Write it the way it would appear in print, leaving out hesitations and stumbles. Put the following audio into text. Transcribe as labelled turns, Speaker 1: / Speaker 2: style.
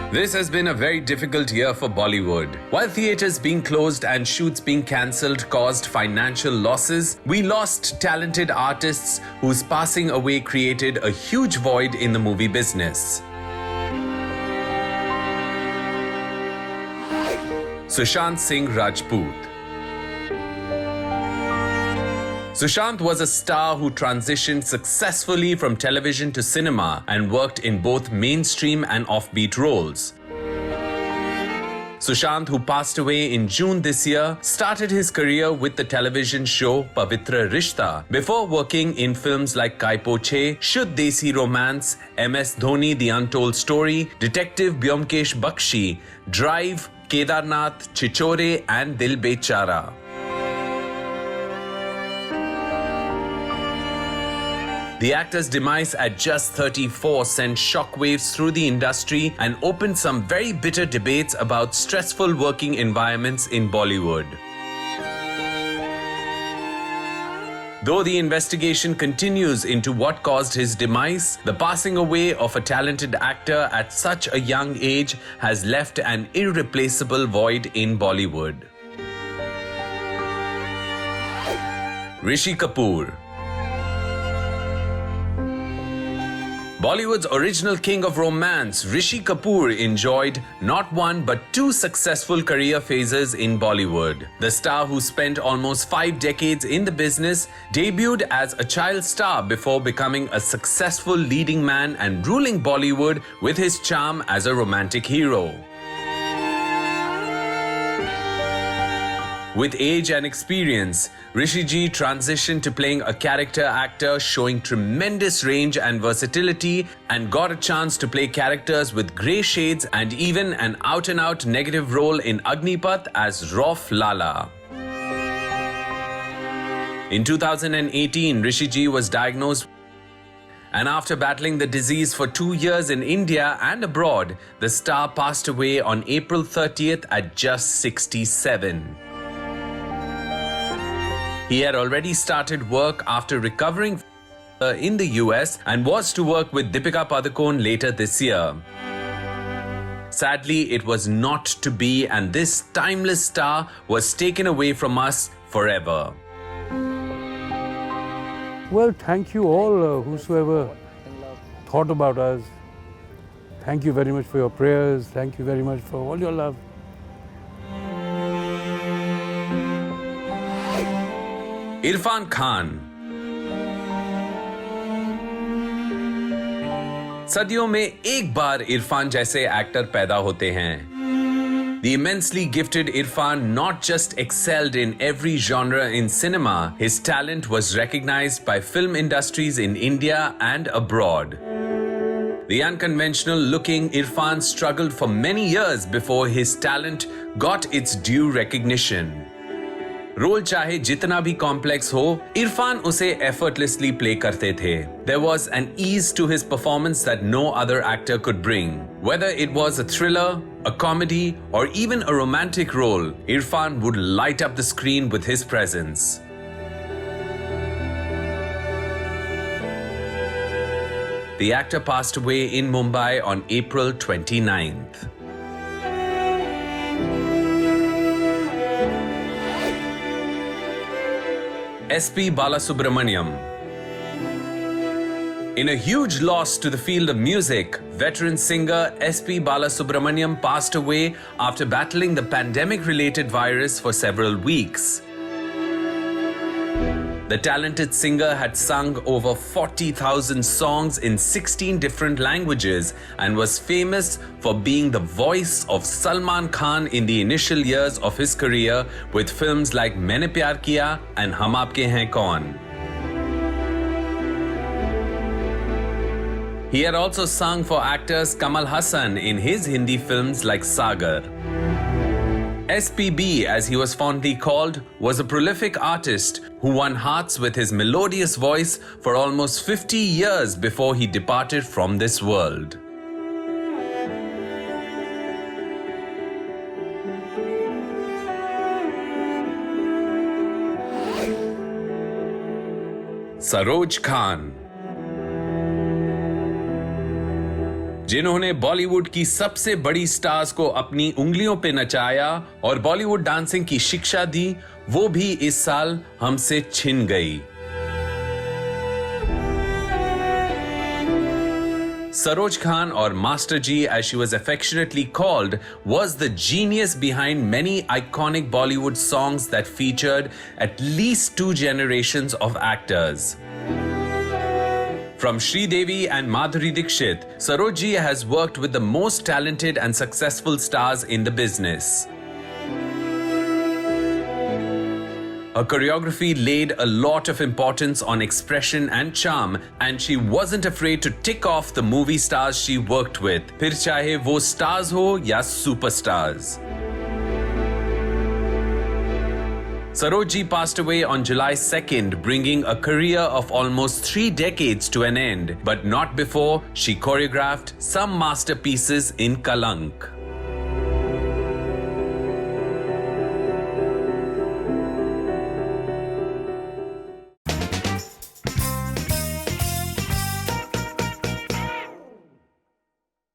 Speaker 1: This has been a very difficult year for Bollywood. While theatres being closed and shoots being cancelled caused financial losses, we lost talented artists whose passing away created a huge void in the movie business. Sushant Singh Rajput. Sushant was a star who transitioned successfully from television to cinema and worked in both mainstream and offbeat roles. Sushant, who passed away in June this year, started his career with the television show Pavitra Rishta before working in films like Kai Po Che, Shuddh Desi Romance, MS Dhoni The Untold Story, Detective Byomkesh Bakshi, Drive, Kedarnath, Chichore and Dil Bechara. The actor's demise at just 34 sent shockwaves through the industry and opened some very bitter debates about stressful working environments in Bollywood. Though the investigation continues into what caused his demise, the passing away of a talented actor at such a young age has left an irreplaceable void in Bollywood. Rishi Kapoor. Bollywood's original king of romance, Rishi Kapoor, enjoyed not one but two successful career phases in Bollywood. The star, who spent almost 5 decades in the business, debuted as a child star before becoming a successful leading man and ruling Bollywood with his charm as a romantic hero. With age and experience, Rishi Ji transitioned to playing a character actor, showing tremendous range and versatility, and got a chance to play characters with grey shades and even an out-and-out negative role in Agnipath as Rauf Lala. In 2018, Rishi Ji was diagnosed, and after battling the disease for 2 years in India and abroad, the star passed away on April 30th at just 67. He had already started work after recovering in the US and was to work with Deepika Padukone later this year. Sadly, it was not to be, and this timeless star was taken away from us forever.
Speaker 2: Well, thank you all, whosoever thought about us. Thank you very much for your prayers. Thank you very much for all your love.
Speaker 1: Irfan Khan. सदियों में एक बार इरफान जैसे actor पैदा होते हैं. The immensely gifted Irfan not just excelled in every genre in cinema, his talent was recognized by film industries in India and abroad. The unconventional-looking Irfan struggled for many years before his talent got its due recognition. Role चाहे जितना भी complex हो, इरफान उसे effortlessly play करते थे. There was an ease to his performance that no other actor could bring. Whether it was a thriller, a comedy, or even a romantic role, Irfan would light up the screen with his presence. The actor passed away in Mumbai on April 29th. S.P. Balasubramaniam. In a huge loss to the field of music, veteran singer S.P. Balasubramaniam passed away after battling the pandemic-related virus for several weeks. The talented singer had sung over 40,000 songs in 16 different languages and was famous for being the voice of Salman Khan in the initial years of his career with films like Maine Pyar Kiya and Hum Aapke Hain Kaun. He had also sung for actors Kamal Hassan in his Hindi films like Sagar. SPB, as he was fondly called, was a prolific artist who won hearts with his melodious voice for almost 50 years before he departed from this world. Saroj Khan. जिन्होंने बॉलीवुड की सबसे बड़ी stars को अपनी उंगलियों पे नचाया और Bollywood dancing की शिक्षा दी, वो भी इस साल हमसे छिन गई। Saroj Khan, or Master Ji as she was affectionately called, was the genius behind many iconic Bollywood songs that featured at least 2 generations of actors. From Sridevi and Madhuri Dixit, Saroj Ji has worked with the most talented and successful stars in the business. Her choreography laid a lot of importance on expression and charm, and she wasn't afraid to tick off the movie stars she worked with, फिर चाहे वो stars हो या superstars. Saroj Ji passed away on July 2nd, bringing a career of almost 3 decades to an end, but not before she choreographed some masterpieces in Kalank.